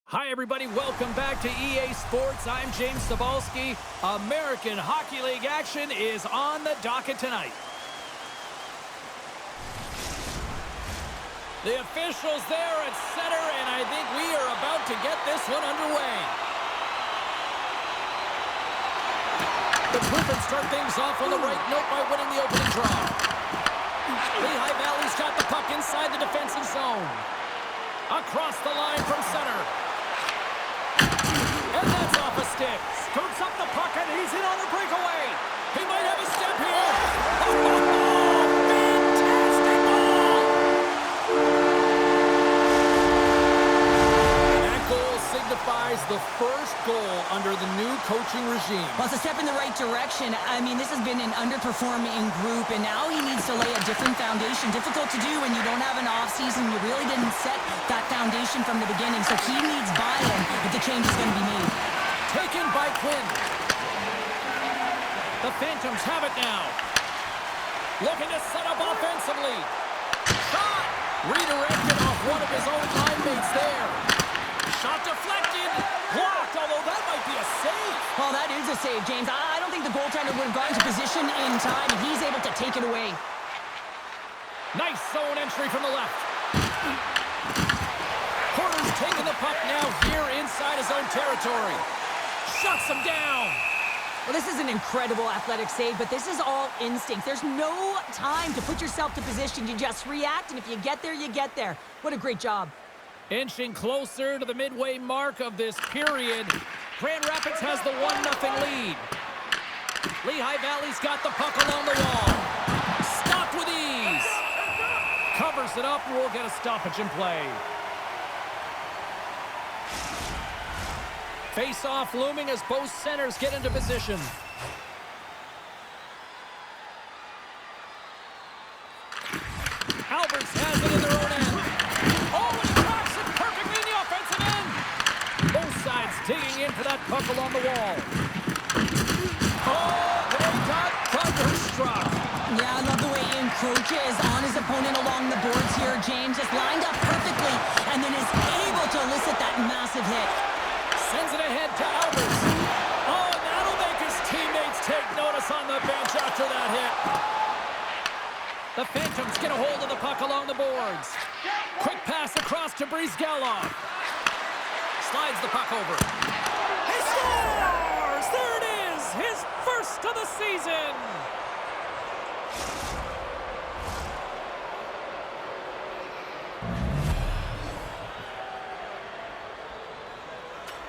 Hi, everybody. Welcome back to EA Sports. I'm James Cebulski. American Hockey League action is on the docket tonight. The officials there at center, and I think we are about to get this one underway. The Griffins start things off on the right note by winning the opening draw. Lehigh Valley's got the puck inside the defensive zone. Across the line from center. And that's off a stick. Scoops up the puck, and he's in on the breakaway. He might have a step here. Fantastic ball! And that goal signifies the first goal under the new coaching regime. Well, it's a step in the right direction. I mean, this has been an underperforming group, and now he needs to lay a different foundation. Difficult to do when you don't have an offseason. You really didn't set that foundation from the beginning, so he needs buy-in if the change is going to be made. Taken by Quinn. The Phantoms have it now. Looking to set up offensively. Shot! Redirected off one of his own line mates there. Shot deflected. Blocked, although that might be a save. Well, that is a save, James. I don't think the goaltender would have gotten to position in time, and he's able to take it away. Nice zone entry from the left. Porter's taking the puck now here inside his own territory. Shuts him down. Well, this is an incredible athletic save, but this is all instinct. There's no time to put yourself to position. You just react, and if you get there, you get there. What a great job. Inching closer to the midway mark of this period. Grand Rapids has the 1-0 lead. Lehigh Valley's got the puck along the wall. Stopped with ease. Covers it up, and we'll get a stoppage in play. Face-off looming as both centers get into position. Alberts has it in their own end. Oh, and he cracks it perfectly in the offensive end. Both sides digging in for that puck along the wall. Oh, they got thunderstruck. Yeah, I love the way he encroaches on his opponent along the boards here. James just lined up perfectly and then is able to elicit that massive hit. Sends it ahead to Alberts. Oh, and that'll make his teammates take notice on the bench after that hit. The Phantoms get a hold of the puck along the boards. Quick pass across to Brizgalov. Slides the puck over. He scores! There it is! His first of the season!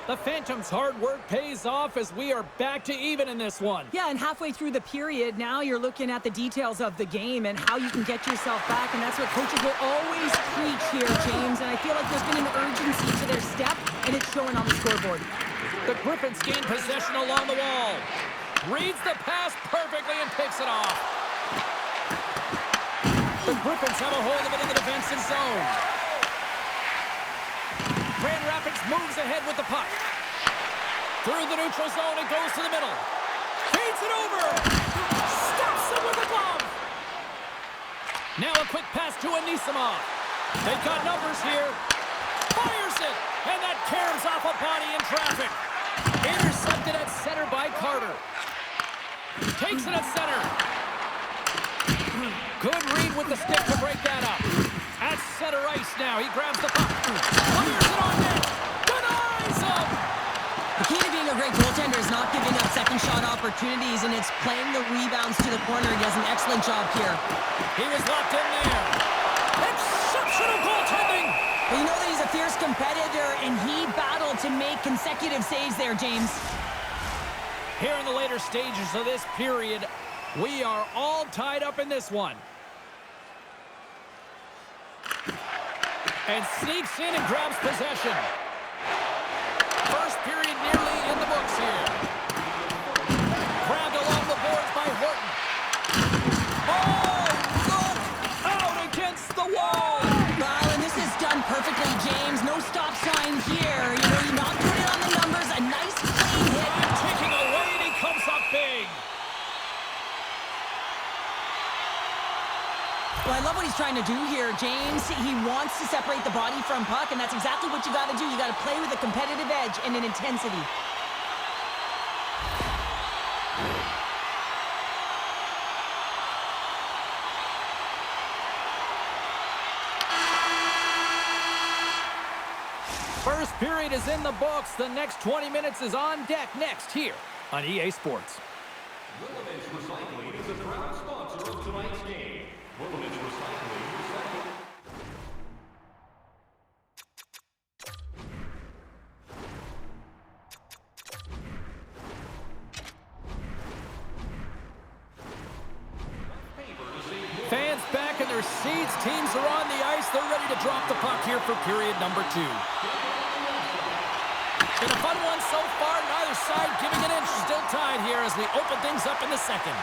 The Phantoms' hard work pays off as we are back to even in this one. Yeah, and halfway through the period, now you're looking at the details of the game and how you can get yourself back, and that's what coaches will always preach here, James. And I feel like there's been an urgency to their step, and it's showing on the scoreboard. The Griffins gain possession along the wall. Reads the pass perfectly and picks it off. The Griffins have a hold of it in the defensive zone. Grand Rapids moves ahead with the puck. Through the neutral zone, it goes to the middle. Feeds it over. Stops it with a glove. Now a quick pass to Anisimov. They've got numbers here. Fires it. And that caroms off a body in traffic. Intercepted at center by Carter. Takes it at center. Good read with the stick to break that up. At center ice now. He grabs the puck. Fires it on net. Denies him. The key to being a great goaltender is not giving up second shot opportunities, and it's playing the rebounds to the corner. He does an excellent job here. He was locked in there. Exceptional goaltending. Well, you know that he's a fierce competitor, and he battled to make consecutive saves there, James. Here in the later stages of this period, we are all tied up in this one. And sneaks in and grabs possession. First period nearly in the books here. Grabbed along the boards by Horton. Oh, look! Out against the wall! Wow, and this is done perfectly, James. No stop sign here. You know, you're not putting on the numbers. A nice clean hit. Taking away, and he comes up big. Well, I love what he's trying to do here, James. He wants to separate the body from puck, and that's exactly what you got to do. You got to play with a competitive edge and an intensity. First period is in the books. The next 20 minutes is on deck next here on EA Sports. Griffins Recycling is a proud sponsor of tonight's game. Griffins Recycling. Fans back in their seats. Teams are on the ice. They're ready to drop the puck here for period number 2. Been a fun one so far. Neither side giving an inch. Still tied here as we open things up in the second.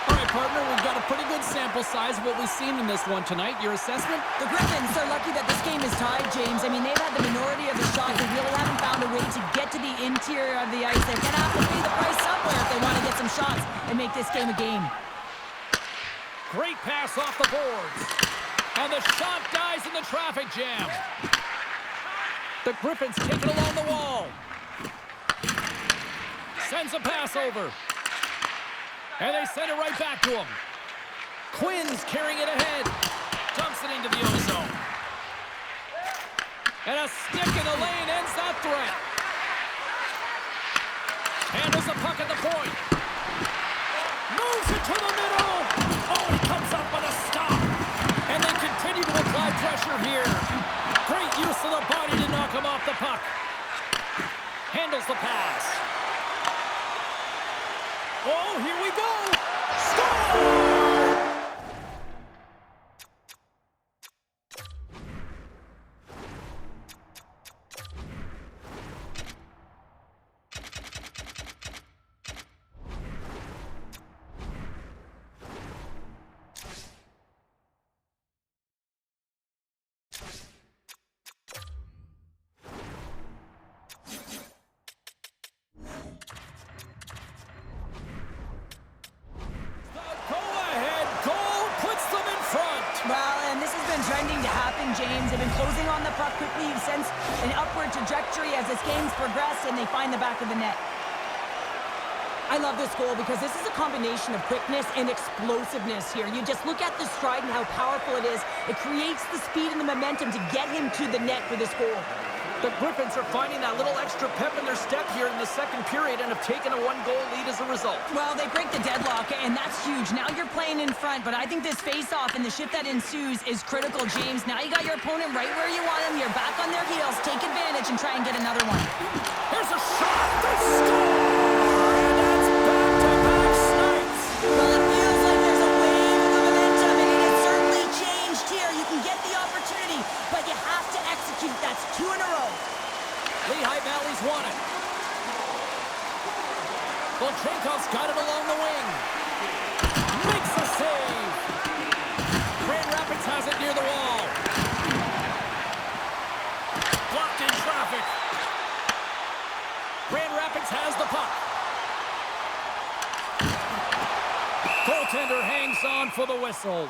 All right, partner, we've got a pretty good sample size of what we've seen in this one tonight. Your assessment? The Griffins are lucky that this game is tied, James. I mean, they've had the minority of the shots. They really haven't found a way to get to the interior of the ice. They're going to have to pay the price somewhere if they want to get some shots and make this game a game. Great pass off the boards. And the shot dies in the traffic jam. The Griffins take it along the wall. Sends a pass over. And they send it right back to him. Quinn's carrying it ahead. Dumps it into the ozone. And a stick in the lane ends that threat. Handles the puck at the point. Moves it to the middle. Oh, he comes up with a stop. And they continue to apply pressure here. Great use of the body to knock him off the puck. Handles the pass. Oh, here we go. Score! Trending to happen, James. They've been closing on the puck quickly. You've sensed an upward trajectory as this game's progressed, and they find the back of the net. I love this goal because this is a combination of quickness and explosiveness here. You just look at the stride and how powerful it is. It creates the speed and the momentum to get him to the net for this goal. The Griffins are finding that little extra pep in their step here in the second period and have taken a one-goal lead as a result. Well, they break the deadlock, and that's huge. Now you're playing in front, but I think this face-off and the shift that ensues is critical, James. Now you got your opponent right where you want them. You're back on their heels. Take advantage and try and get another one. Here's a shot. They score! And that's back-to-back snipes. Well, it feels like there's a wave of momentum, and it has certainly changed here. You can get the opportunity, but you have to execute. That's 2 in a row. Lehigh Valley's won it. Volchenkov's got it along the wing. Makes the save. Grand Rapids has it near the wall. Blocked in traffic. Grand Rapids has the puck. Goaltender hangs on for the whistle.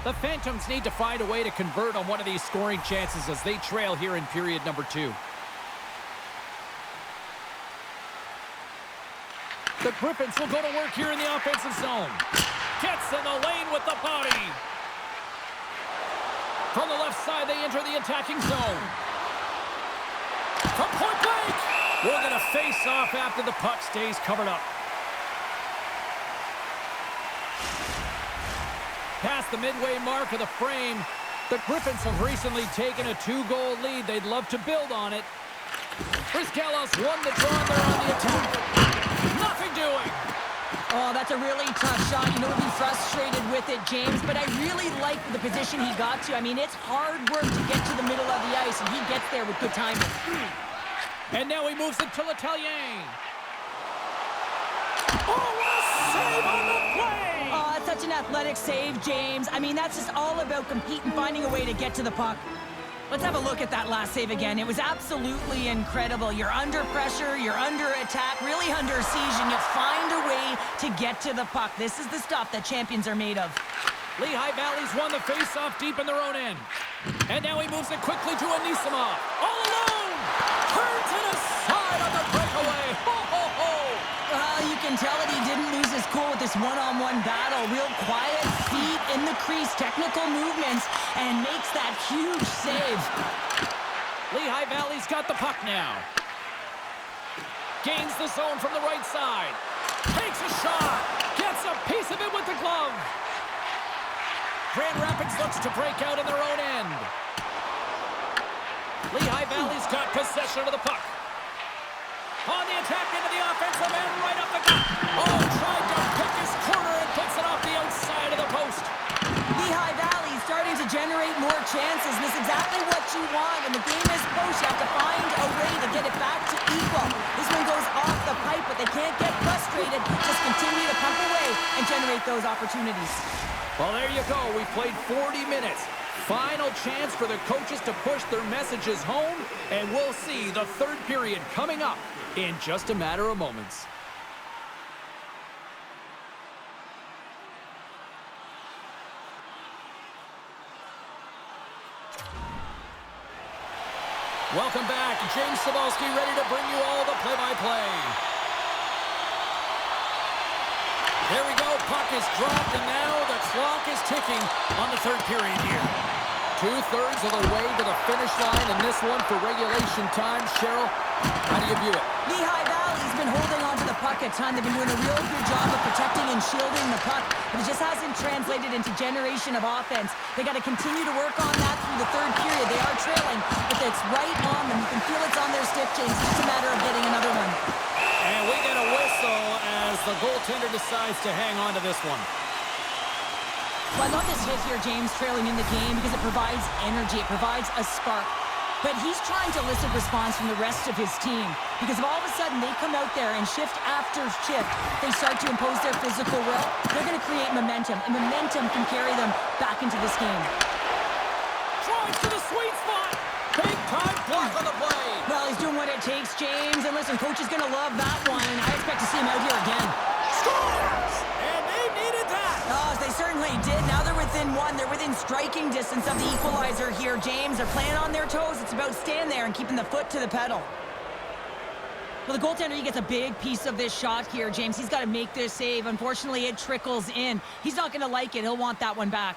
The Phantoms need to find a way to convert on one of these scoring chances as they trail here in period number 2. The Griffins will go to work here in the offensive zone. Gets in the lane with the body. From the left side, they enter the attacking zone. From point blank! We're going to face off after the puck stays covered up. Past the midway mark of the frame, the Griffins have recently taken a 2-goal lead. They'd love to build on it. Briskellos won the draw. They're on the attack. Nothing doing. Oh, that's a really tough shot. You know, he'd be frustrated with it, James, but I really like the position he got to. I mean, it's hard work to get to the middle of the ice, and he gets there with good timing. And now he moves it to Letellier. Oh, what a save on the play! Oh, that's such an athletic save, James. I mean, that's just all about competing, finding a way to get to the puck. Let's have a look at that last save again. It was absolutely incredible. You're under pressure, you're under attack, really under siege, and you find a way to get to the puck. This is the stuff that champions are made of. Lehigh Valley's won the face-off deep in their own end. And now he moves it quickly to Anisimov. All alone! Turns it aside on the breakaway. Ho, ho, ho! You can tell that he didn't lose his cool with this one-on-one battle. Real quiet, feet in the crease, technical movements, and makes that huge save. Lehigh Valley's got the puck now. Gains the zone from the right side. Takes a shot. Gets a piece of it with the glove. Grand Rapids looks to break out in their own end. Lehigh Valley's got possession of the puck. On the attack into the offensive end, right up the gut. Oh, tried to pick his corner and puts it off the outside of the post. Lehigh Valley starting to generate more chances. This is exactly what you want. When the game is close, you have to find a way to get it back to equal. This one goes off the pipe, but they can't get frustrated. Just continue to pump away and generate those opportunities. Well, there you go. We played 40 minutes. Final chance for the coaches to push their messages home, and we'll see the third period coming up in just a matter of moments. Welcome back. James Cebulski ready to bring you all the play-by-play. There we go. Puck is dropped, and now the clock is ticking on the third period here. 2/3 of the way to the finish line in this one for regulation time. Cheryl, how do you view it? Lehigh Valley's been holding on to the puck at time. They've been doing a real good job of protecting and shielding the puck, but it just hasn't translated into generation of offense. They got to continue to work on that through the third period. They are trailing, but it's right on them. You can feel it's on their stick, James. It's just a matter of getting another one. And we get a whistle as the goaltender decides to hang on to this one. Well, I love this hit here, James, trailing in the game because it provides energy. It provides a spark. But he's trying to elicit response from the rest of his team because if all of a sudden they come out there and shift after shift, they start to impose their physical will, they're going to create momentum, and momentum can carry them back into this game. Drives to the sweet spot. Big time block on the play. Well, he's doing what it takes, James. And listen, coach is going to love that one. I expect to see him out here again. Scores! And they needed that. Oh, they certainly did. Now they're within one. They're within striking distance of the equalizer here, James. They're playing on their toes. It's about staying there and keeping the foot to the pedal. Well, the goaltender, he gets a big piece of this shot here, James. He's got to make this save. Unfortunately, it trickles in. He's not going to like it. He'll want that one back.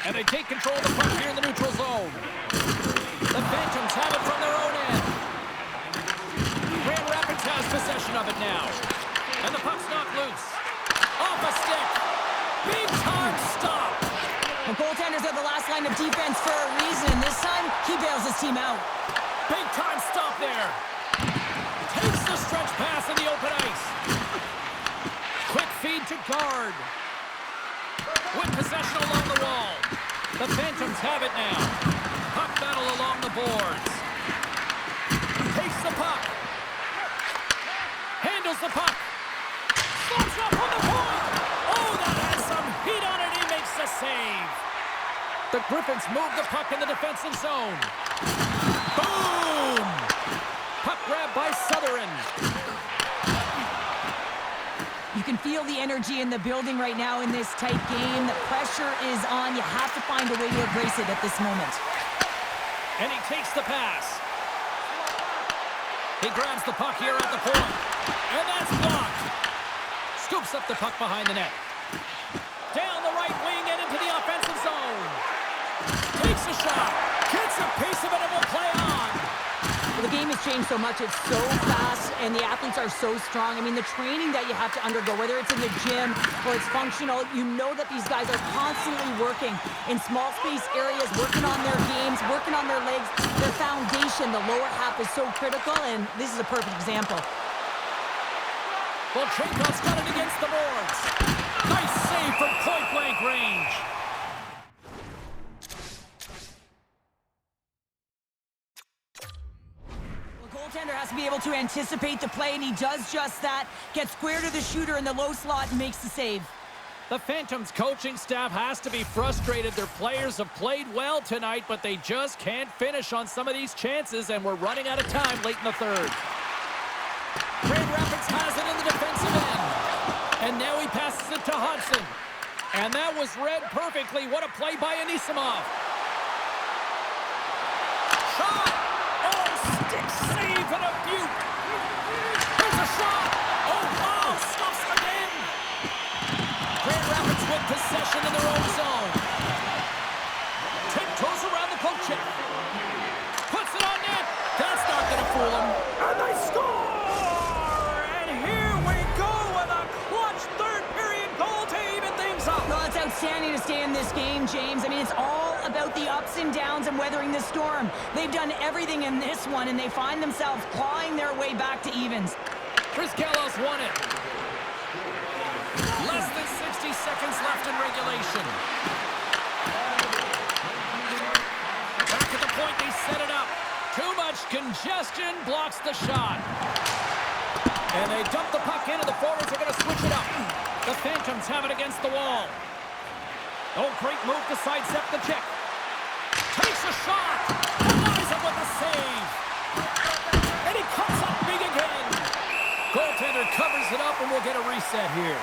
And they take control of the puck here in the neutral zone. The Phantoms have it from their own end. Grand Rapids has possession of it now. And the puck's knocked loose. Off a stick. Big time stop. The goaltenders are the last line of defense for a reason. This time, he bails his team out. Big time stop there. Takes the stretch pass in the open ice. Quick feed to guard. With possession along the wall. The Phantoms have it now. Puck battle along the boards. Takes the puck. Handles the puck. Slots up on the point. Oh, that has some heat on it. He makes the save. The Griffins move the puck in the defensive zone. Boom! Puck grab by Southern. You can feel the energy in the building right now in this tight game. The pressure is on. You have to find a way to embrace it at this moment. And he takes the pass. He grabs the puck here at the point. And that's blocked. Scoops up the puck behind the net. Down the right wing and into the offensive zone. Takes a shot. Gets a piece of it and will play on. Well, the game has changed so much. It's so fast, and the athletes are so strong. I mean, the training that you have to undergo, whether it's in the gym or it's functional, you know that these guys are constantly working in small space areas, working on their games, working on their legs. Their foundation, the lower half, is so critical, and this is a perfect example. Well, Chaykov's got it against the boards. Nice save from point-blank range. Goaltender has to be able to anticipate the play, and he does just that. Gets square to the shooter in the low slot and makes the save. The Phantoms coaching staff has to be frustrated. Their players have played well tonight, but they just can't finish on some of these chances, and we're running out of time late in the third. Grand Rapids has it in the defensive end. And now he passes it to Hudson. And that was read perfectly. What a play by Anisimov. Shot! Oh, stick save and a beaut. Here's a shot. Oh, wow, stuffs again. Grand Rapids with possession in their own zone. Tiptoes around the poke check. Puts it on net. That's not going to fool him. And they score! And here we go with a clutch third-period goal to even things up. Well, it's outstanding to stay in this game, James. I mean, it's all about the ups and downs and weathering the storm. They've done everything in this one, and they find themselves clawing their way back to evens. Chris Kellos won it. Less than 60 seconds left in regulation. Back at the point, they set it up. Too much congestion blocks the shot. And they dump the puck in, and the forwards are going to switch it up. The Phantoms have it against the wall. Oh, great move to sidestep the check. Takes a shot. Denies it with a save. And he comes up big again. Goaltender covers it up, and we'll get a reset here.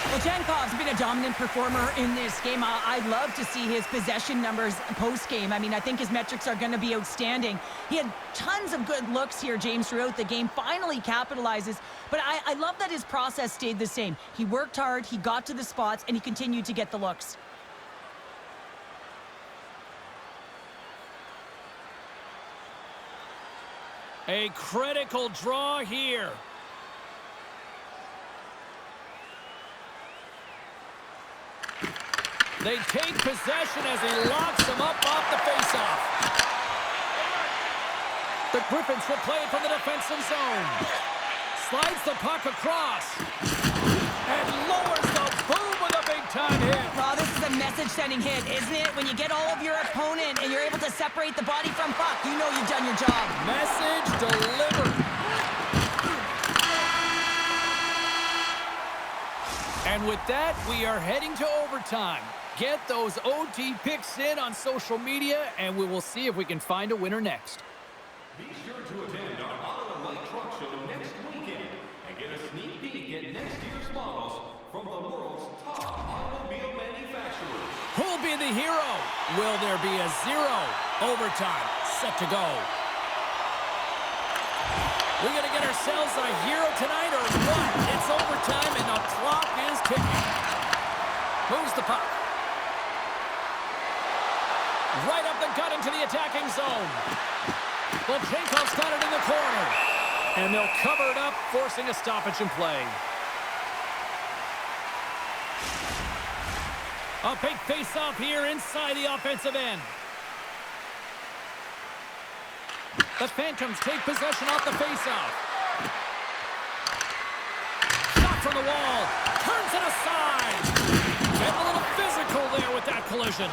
Well, Jankov's been a dominant performer in this game. I'd love to see his possession numbers post-game. I mean, I think his metrics are going to be outstanding. He had tons of good looks here, James, throughout the game. Finally capitalizes. But I love that his process stayed the same. He worked hard, he got to the spots, and he continued to get the looks. A critical draw here. They take possession as he locks them up off the faceoff. The Griffins will play it from the defensive zone. Slides the puck across. And lowers the boom with a big-time hit. Oh, this is a message-sending hit, isn't it? When you get all of your opponent and you're able to separate the body from puck, you know you've done your job. Message delivered. And with that, we are heading to overtime. Get those OT picks in on social media, and we will see if we can find a winner next. Be sure to attend our Auto and Light Truck Show next weekend and get a sneak peek at next year's models from the world's top automobile manufacturers. Who'll be the hero? Will there be a zero? Overtime, set to go. We're going to get ourselves a hero tonight or what? It's overtime and the clock is ticking. Moves the puck. Right up the gut into the attacking zone. Volchenkov's got it in the corner. And they'll cover it up, forcing a stoppage in play. A big face-off here inside the offensive end. The Phantoms take possession off the face-off. Shot from the wall. Turns it aside. Getting a little physical there with that collision.